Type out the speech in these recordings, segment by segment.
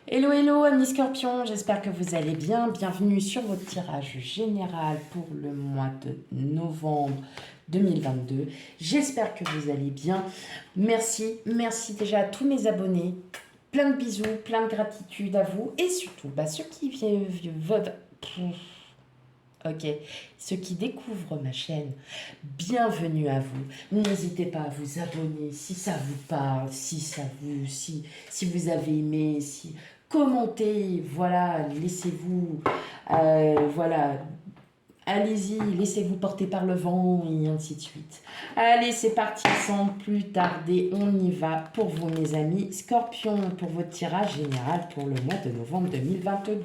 Hello, hello, amis scorpions, j'espère que vous allez bien. Bienvenue sur votre tirage général pour le mois de novembre 2022. J'espère que vous allez bien. Merci déjà à tous mes abonnés. Plein de bisous, plein de gratitude à vous. Et surtout, ceux qui Ok, ceux qui découvrent ma chaîne, bienvenue à vous. N'hésitez pas à vous abonner si ça vous parle, si vous avez aimé, si commentez, voilà, laissez-vous, voilà, allez-y, laissez-vous porter par le vent et ainsi de suite. Allez, c'est parti, sans plus tarder, on y va pour vous, mes amis. Scorpion, pour votre tirage général pour le mois de novembre 2022.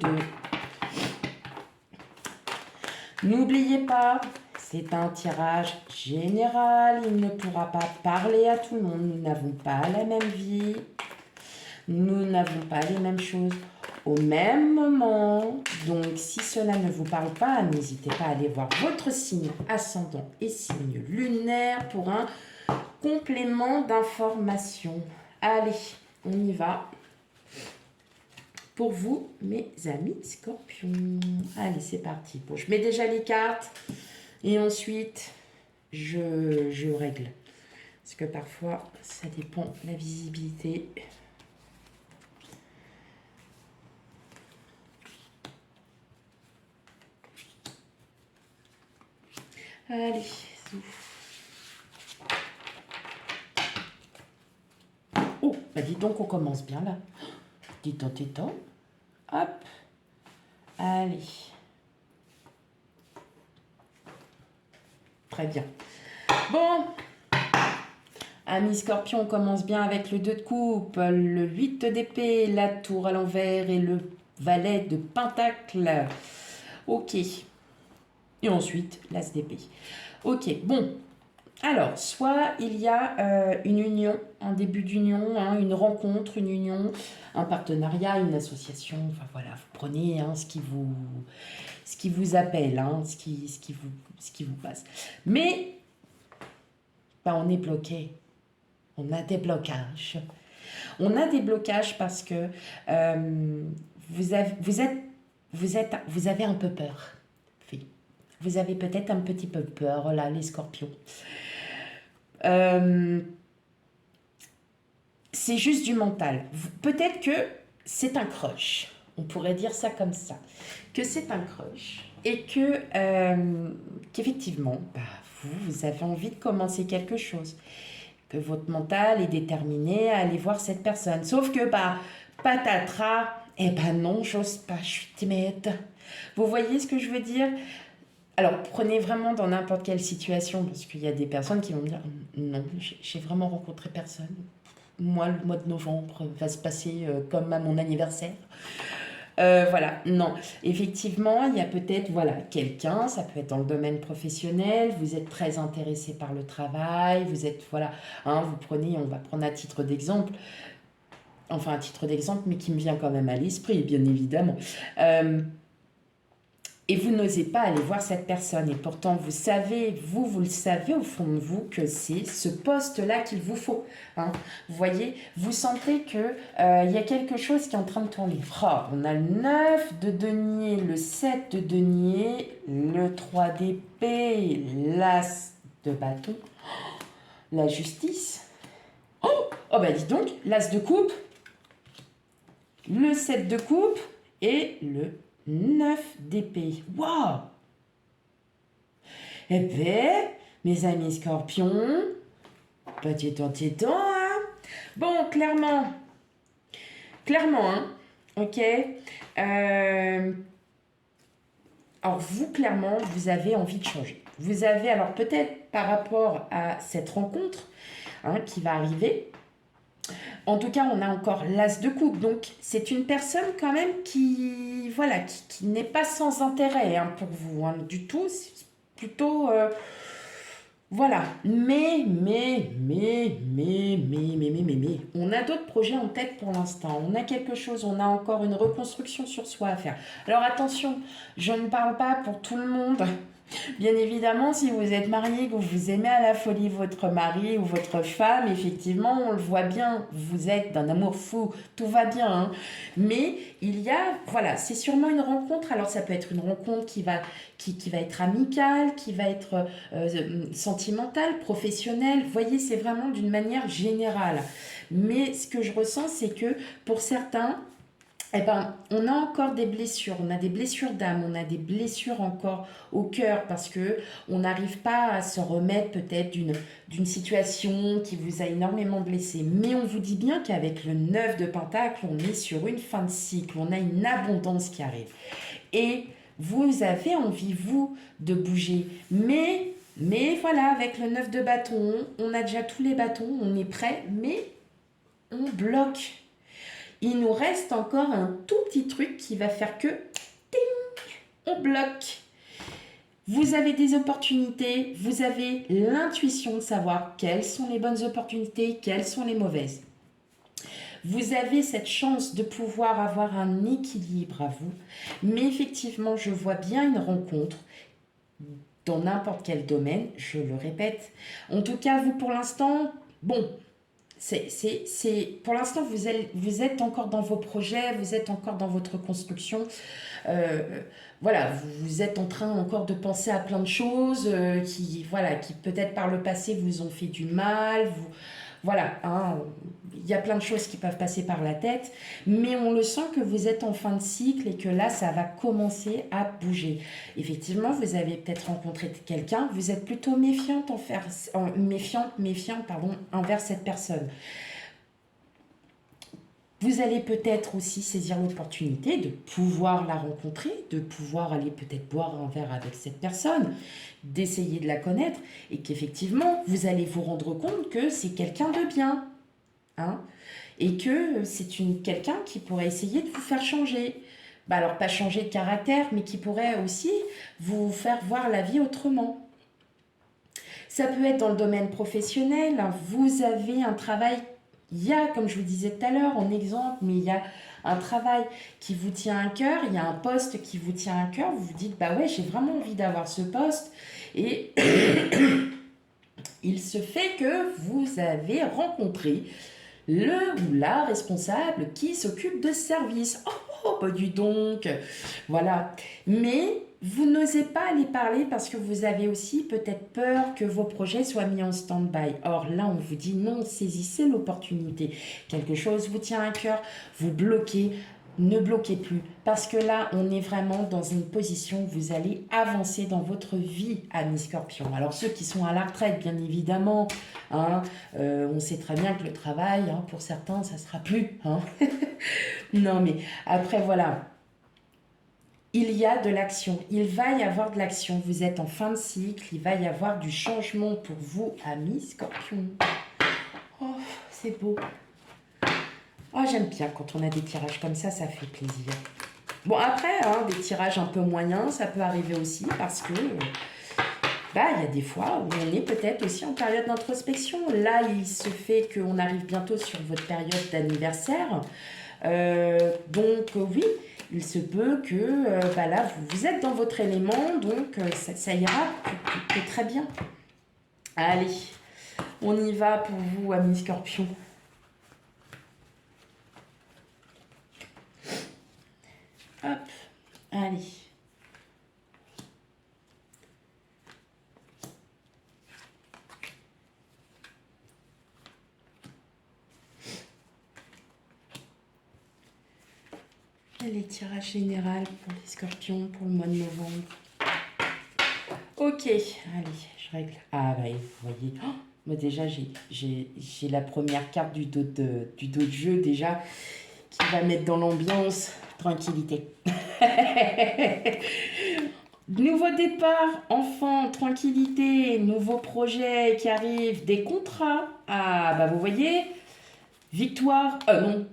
N'oubliez pas, c'est un tirage général, il ne pourra pas parler à tout le monde, nous n'avons pas la même vie, nous n'avons pas les mêmes choses au même moment. Donc si cela ne vous parle pas, n'hésitez pas à aller voir votre signe ascendant et signe lunaire pour un complément d'information. Allez, on y va. Pour vous, mes amis scorpions. Allez, c'est parti. Bon, je mets déjà les cartes et ensuite, je règle. Parce que parfois, ça dépend de la visibilité. Allez, oh, dis donc, on commence bien là. Détends. Hop. Allez. Très bien. Bon. Amis scorpion, on commence bien avec le 2 de coupe, le 8 d'épée, la tour à l'envers et le valet de pentacle. Ok. Et ensuite, l'as d'épée. Ok, bon. Alors, soit il y a une union, un début d'union, une rencontre, une union, un partenariat, une association. Enfin voilà, vous prenez ce qui vous appelle, ce qui vous passe. Mais on est bloqué. On a des blocages. On a des blocages parce que vous avez un peu peur. Vous avez peut-être un petit peu peur, là, les scorpions. C'est juste du mental. Peut-être que c'est un crush. On pourrait dire ça comme ça. Que c'est un crush. Et qu'effectivement, vous avez envie de commencer quelque chose. Que votre mental est déterminé à aller voir cette personne. Sauf que, patatras, non, j'ose pas, je suis timide. Vous voyez ce que je veux dire? Alors, prenez vraiment dans n'importe quelle situation, parce qu'il y a des personnes qui vont me dire non, j'ai vraiment rencontré personne. Moi, le mois de novembre va se passer comme à mon anniversaire. Voilà, non. Effectivement, il y a peut-être quelqu'un, ça peut être dans le domaine professionnel, vous êtes très intéressé par le travail, vous êtes, vous prenez, on va prendre à titre d'exemple, mais qui me vient quand même à l'esprit, bien évidemment. Et vous n'osez pas aller voir cette personne. Et pourtant, vous le savez au fond de vous que c'est ce poste-là qu'il vous faut. Vous voyez, vous sentez qu'il y a quelque chose qui est en train de tourner. On a le 9 de denier, le 7 de denier, le 3 d'épée, l'as de bâton, la justice. Dis donc, l'as de coupe, le 7 de coupe et le 9 d'épée. Waouh! Eh bien, mes amis scorpions, petit temps, Bon, clairement, ok. Alors vous, clairement, vous avez envie de changer. Vous avez, alors peut-être par rapport à cette rencontre qui va arriver, en tout cas, on a encore l'as de coupe. Donc, c'est une personne quand même qui n'est pas sans intérêt pour vous du tout. C'est plutôt, Mais, on a d'autres projets en tête pour l'instant. On a quelque chose, on a encore une reconstruction sur soi à faire. Alors attention, je ne parle pas pour tout le monde. Bien évidemment, si vous êtes marié, que vous aimez à la folie votre mari ou votre femme, effectivement, on le voit bien, vous êtes d'un amour fou, tout va bien, hein. Mais il y a, voilà, c'est sûrement une rencontre. Alors ça peut être une rencontre qui va être amicale, qui va être sentimentale, professionnelle. Vous voyez, c'est vraiment d'une manière générale. Mais ce que je ressens, c'est que pour certains, eh ben, on a encore des blessures, on a des blessures d'âme, on a des blessures encore au cœur parce que on n'arrive pas à se remettre peut-être d'une situation qui vous a énormément blessé. Mais on vous dit bien qu'avec le 9 de Pentacle, on est sur une fin de cycle, on a une abondance qui arrive. Et vous avez envie, vous, de bouger. Mais voilà, avec le 9 de bâton, on a déjà tous les bâtons, on est prêt, mais on bloque. Il nous reste encore un tout petit truc qui va faire que on bloque. Vous avez des opportunités, vous avez l'intuition de savoir quelles sont les bonnes opportunités, quelles sont les mauvaises. Vous avez cette chance de pouvoir avoir un équilibre à vous, mais effectivement, je vois bien une rencontre dans n'importe quel domaine, je le répète. En tout cas, vous pour l'instant, bon, pour l'instant, vous êtes encore dans vos projets, vous êtes encore dans votre construction. Euh, voilà, vous êtes en train encore de penser à plein de choses qui peut-être par le passé vous ont fait du mal. Voilà, hein, il y a plein de choses qui peuvent passer par la tête, mais on le sent que vous êtes en fin de cycle et que là, ça va commencer à bouger. Effectivement, vous avez peut-être rencontré quelqu'un, vous êtes plutôt méfiant, pardon, envers cette personne. Vous allez peut-être aussi saisir l'opportunité de pouvoir la rencontrer, de pouvoir aller peut-être boire un verre avec cette personne, d'essayer de la connaître et qu'effectivement, vous allez vous rendre compte que c'est quelqu'un de bien, hein, et que c'est quelqu'un qui pourrait essayer de vous faire changer. Bah alors, pas changer de caractère, mais qui pourrait aussi vous faire voir la vie autrement. Ça peut être dans le domaine professionnel, hein. Vous avez un travail, il y a, comme je vous disais tout à l'heure, en exemple, mais il y a un travail qui vous tient à cœur, il y a un poste qui vous tient à cœur, vous vous dites, bah ouais, j'ai vraiment envie d'avoir ce poste, et il se fait que vous avez rencontré le ou la responsable qui s'occupe de ce service. Oh, bah dis donc, voilà. Mais vous n'osez pas aller parler parce que vous avez aussi peut-être peur que vos projets soient mis en stand-by. Or là, on vous dit non, saisissez l'opportunité. Quelque chose vous tient à cœur, vous bloquez. Ne bloquez plus, parce que là, on est vraiment dans une position où vous allez avancer dans votre vie, amis Scorpion. Alors, ceux qui sont à la retraite, bien évidemment, hein, on sait très bien que le travail, hein, pour certains, ça ne sera plus. Hein. Non, mais après, voilà. Il y a de l'action, il va y avoir de l'action. Vous êtes en fin de cycle, il va y avoir du changement pour vous, amis Scorpion. Oh, c'est beau. Oh, j'aime bien quand on a des tirages comme ça fait plaisir. Bon, après, hein, des tirages un peu moyens, ça peut arriver aussi parce que bah, il y a des fois où on est peut-être aussi en période d'introspection. Là, il se fait qu'on arrive bientôt sur votre période d'anniversaire. Donc, oui, il se peut que bah là, vous êtes dans votre élément, donc ça ira que très bien. Allez, on y va pour vous, amis Scorpion. Hop, allez. Les tirages généraux pour les Scorpions pour le mois de novembre. Ok, allez, je règle. Ah bah, vous voyez, oh, moi déjà j'ai la première carte du dos de jeu déjà qui va mettre dans l'ambiance. Tranquillité. Nouveau départ, enfant, tranquillité, nouveaux projets qui arrivent, des contrats. Ah bah vous voyez, victoire, non,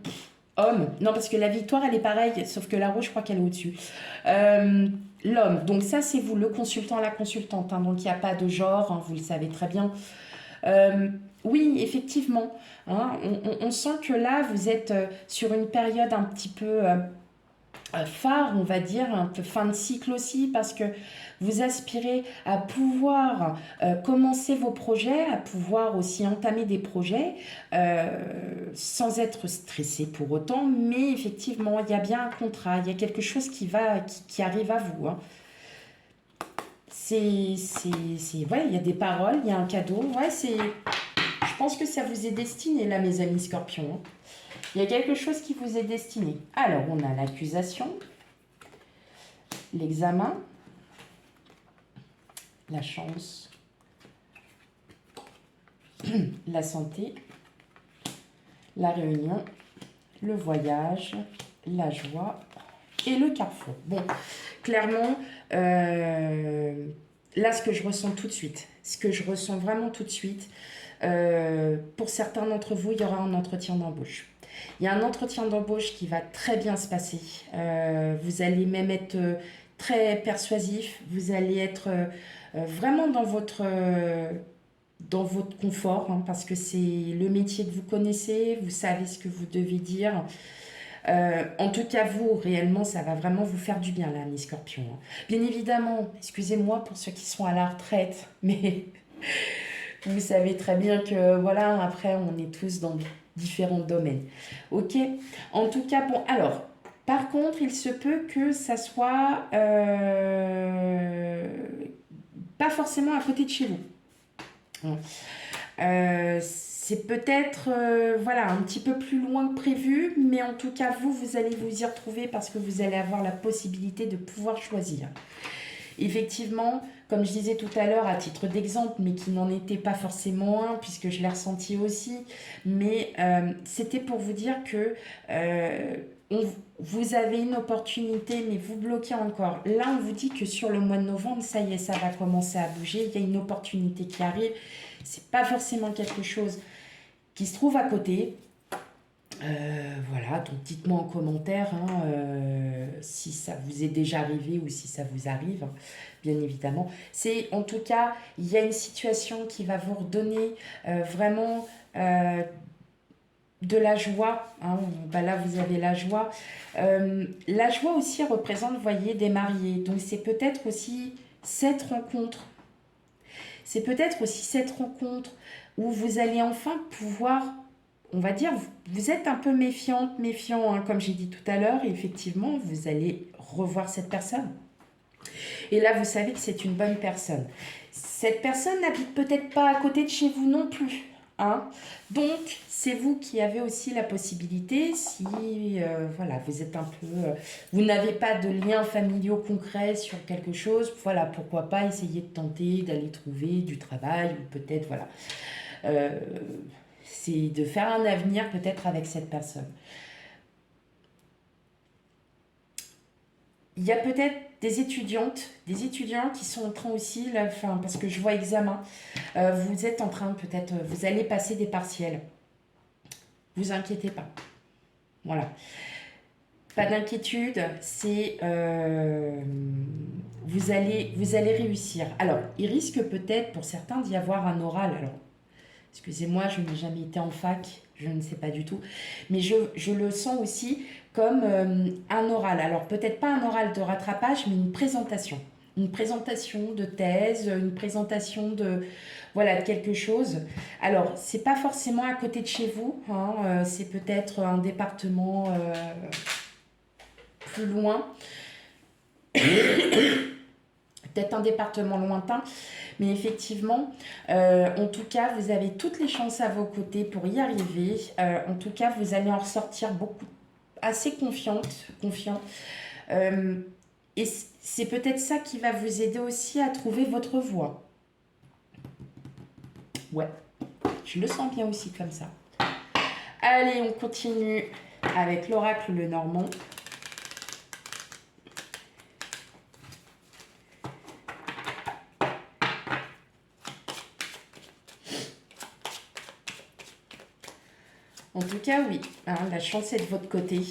homme, non parce que la victoire elle est pareille, sauf que la rose je crois qu'elle est au-dessus. L'homme, donc ça c'est vous, le consultant, la consultante, hein, donc il n'y a pas de genre, hein, vous le savez très bien. Oui, effectivement, hein, on sent que là vous êtes sur une période un petit peu phare, on va dire, un peu fin de cycle aussi, parce que vous aspirez à pouvoir commencer vos projets, à pouvoir aussi entamer des projets sans être stressé pour autant, mais effectivement, il y a bien un contrat, il y a quelque chose qui arrive à vous. Hein. Ouais, il y a des paroles, il y a un cadeau. Ouais, je pense que ça vous est destiné, là, mes amis scorpions. Hein. Il y a quelque chose qui vous est destiné. Alors, on a l'accusation, l'examen, la chance, la santé, la réunion, le voyage, la joie et le carrefour. Bon, clairement, là, ce que je ressens tout de suite, ce que je ressens vraiment tout de suite, pour certains d'entre vous, il y aura un entretien d'embauche. Il y a un entretien d'embauche qui va très bien se passer. Vous allez même être très persuasif. Vous allez être vraiment dans votre confort, hein, parce que c'est le métier que vous connaissez. Vous savez ce que vous devez dire. En tout cas, vous, réellement, ça va vraiment vous faire du bien, là, mes scorpions. Hein. Bien évidemment, excusez-moi pour ceux qui sont à la retraite, mais vous savez très bien que, voilà, après, on est tous dans différents domaines. Ok. En tout cas, bon, alors, par contre, il se peut que ça soit pas forcément à côté de chez vous. C'est peut-être voilà, un petit peu plus loin que prévu, mais en tout cas, vous allez vous y retrouver parce que vous allez avoir la possibilité de pouvoir choisir. Effectivement, comme je disais tout à l'heure, à titre d'exemple, mais qui n'en était pas forcément un, puisque je l'ai ressenti aussi, mais c'était pour vous dire que vous avez une opportunité, mais vous bloquez encore. Là, on vous dit que sur le mois de novembre, ça y est, ça va commencer à bouger, il y a une opportunité qui arrive. C'est pas forcément quelque chose qui se trouve à côté. Voilà, donc dites-moi en commentaire hein, si ça vous est déjà arrivé ou si ça vous arrive, hein, bien évidemment. C'est en tout cas, il y a une situation qui va vous redonner vraiment de la joie. Hein. Bah là, vous avez la joie. La joie aussi représente, vous voyez, des mariés. Donc c'est peut-être aussi cette rencontre. C'est peut-être aussi cette rencontre où vous allez enfin pouvoir, on va dire, vous êtes un peu méfiant, hein, comme j'ai dit tout à l'heure, et effectivement, vous allez revoir cette personne. Et là, vous savez que c'est une bonne personne. Cette personne n'habite peut-être pas à côté de chez vous non plus. Hein. Donc, c'est vous qui avez aussi la possibilité, si voilà, vous êtes un peu, vous n'avez pas de lien familial concret sur quelque chose, voilà, pourquoi pas essayer de tenter d'aller trouver du travail ou peut-être, voilà, c'est de faire un avenir peut-être avec cette personne. Il y a peut-être des étudiants qui sont en train aussi, là, enfin, parce que je vois examen, vous êtes en train peut-être, vous allez passer des partiels. Vous inquiétez pas. Voilà. Pas d'inquiétude, c'est vous allez réussir. Alors, il risque peut-être pour certains d'y avoir un oral. Alors, excusez-moi, je n'ai jamais été en fac, je ne sais pas du tout, mais je le sens aussi comme un oral. Alors, peut-être pas un oral de rattrapage, mais une présentation. Une présentation de thèse, une présentation de, voilà, de quelque chose. Alors, c'est pas forcément à côté de chez vous, hein, c'est peut-être un département plus loin, peut-être un département lointain, mais effectivement, en tout cas, vous avez toutes les chances à vos côtés pour y arriver. En tout cas, vous allez en ressortir assez confiant. Et c'est peut-être ça qui va vous aider aussi à trouver votre voie. Ouais, je le sens bien aussi comme ça. Allez, on continue avec l'oracle Le Normand. En tout cas, oui, hein, la chance est de votre côté.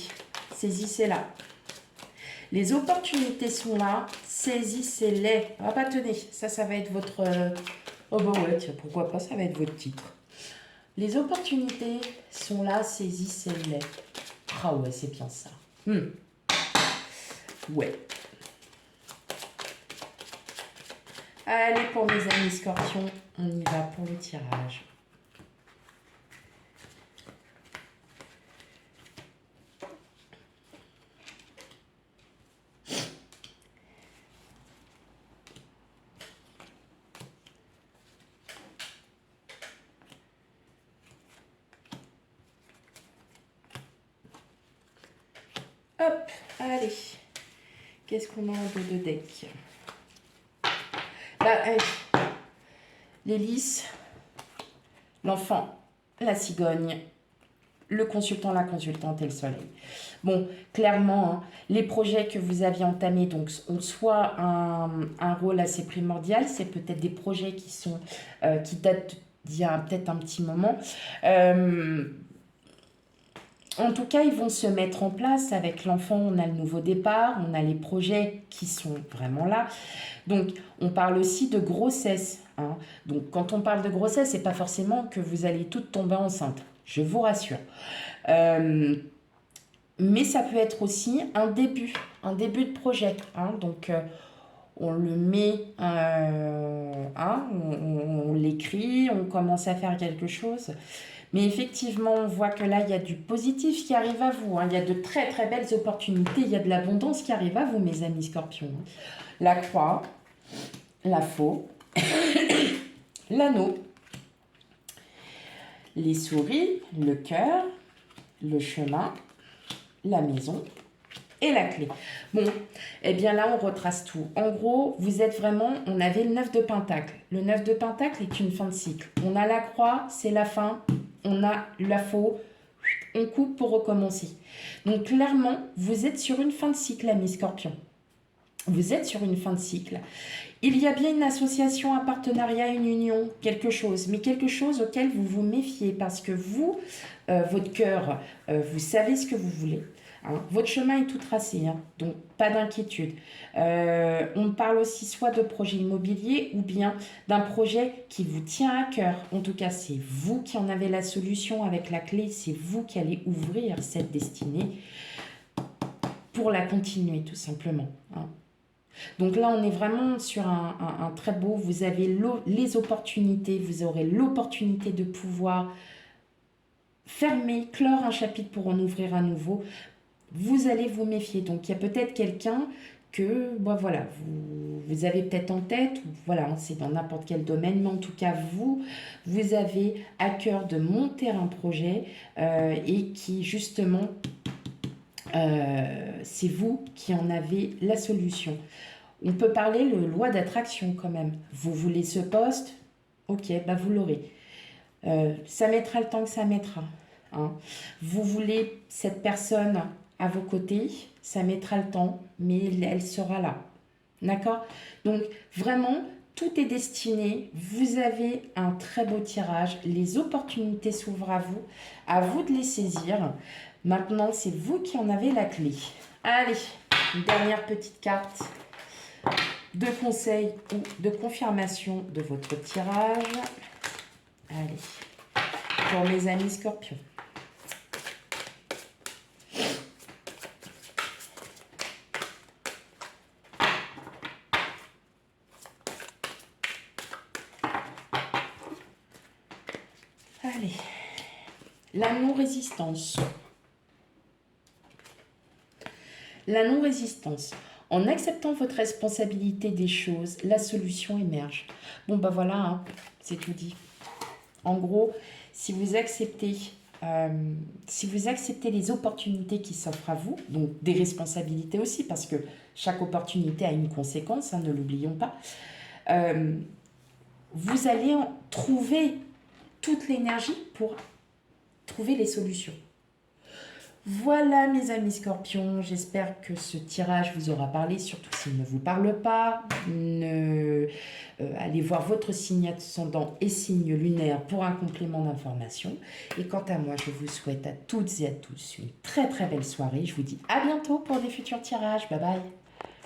Saisissez-la. Les opportunités sont là, saisissez-les. Ah bah tenez, ça va être votre... Oh bah ouais, tiens, pourquoi pas, ça va être votre titre. Les opportunités sont là, saisissez-les. Ah ouais, c'est bien ça. Ouais. Allez, pour mes amis scorpions, on y va pour le tirage. Hop, allez. Qu'est-ce qu'on a en dos de deck? L'hélice, l'enfant, la cigogne, le consultant, la consultante et le soleil. Bon, clairement, hein, les projets que vous aviez entamés donc, ont soit un rôle assez primordial, c'est peut-être des projets qui datent d'il y a peut-être un petit moment. En tout cas, ils vont se mettre en place avec l'enfant. On a le nouveau départ, on a les projets qui sont vraiment là. Donc, on parle aussi de grossesse. Hein. Donc, quand on parle de grossesse, c'est pas forcément que vous allez toutes tomber enceinte. Je vous rassure. Mais ça peut être aussi un début de projet. Hein. Donc, on le met, on l'écrit, on commence à faire quelque chose. Mais effectivement, on voit que là, il y a du positif qui arrive à vous. Hein. Il y a de très, très belles opportunités. Il y a de l'abondance qui arrive à vous, mes amis scorpions. La croix, la faux, l'anneau, les souris, le cœur, le chemin, la maison et la clé. Bon, eh bien là, on retrace tout. En gros, vous êtes vraiment, on avait le 9 de Pentacle. Le 9 de Pentacle est une fin de cycle. On a la croix, c'est la fin. On a la faux, on coupe pour recommencer. Donc clairement, vous êtes sur une fin de cycle, amis scorpions. Vous êtes sur une fin de cycle. Il y a bien une association, un partenariat, une union, quelque chose, mais quelque chose auquel vous vous méfiez parce que vous, votre cœur, vous savez ce que vous voulez. Hein. Votre chemin est tout tracé, hein, donc pas d'inquiétude. On parle aussi soit de projet immobilier ou bien d'un projet qui vous tient à cœur. En tout cas, c'est vous qui en avez la solution avec la clé, c'est vous qui allez ouvrir cette destinée pour la continuer tout simplement. Hein. Donc là, on est vraiment sur un très beau, vous avez les opportunités, vous aurez l'opportunité de pouvoir fermer, clore un chapitre pour en ouvrir un nouveau. Vous allez vous méfier. Donc, il y a peut-être quelqu'un que, voilà, vous avez peut-être en tête, ou voilà, c'est dans n'importe quel domaine, mais en tout cas, vous avez à cœur de monter un projet et qui, justement, c'est vous qui en avez la solution. On peut parler de loi d'attraction quand même. Vous voulez ce poste, ok, bah vous l'aurez. Ça mettra le temps que ça mettra. Hein. Vous voulez cette personne à vos côtés, ça mettra le temps, mais elle sera là. D'accord? Donc vraiment, tout est destiné. Vous avez un très beau tirage. Les opportunités s'ouvrent à vous. À vous de les saisir. Maintenant, c'est vous qui en avez la clé. Allez, une dernière petite carte de conseil ou de confirmation de votre tirage. Allez, pour mes amis scorpions. Allez, la non-résistance. La non-résistance. En acceptant votre responsabilité des choses, la solution émerge. Bon, ben voilà, hein, c'est tout dit. En gros, si vous acceptez les opportunités qui s'offrent à vous, donc des responsabilités aussi, parce que chaque opportunité a une conséquence, hein, ne l'oublions pas, vous allez trouver toute l'énergie pour trouver les solutions. Voilà mes amis scorpions, j'espère que ce tirage vous aura parlé, surtout s'il ne vous parle pas. Allez voir votre signe ascendant et signe lunaire pour un complément d'information. Et quant à moi, je vous souhaite à toutes et à tous une très très belle soirée. Je vous dis à bientôt pour des futurs tirages. Bye bye.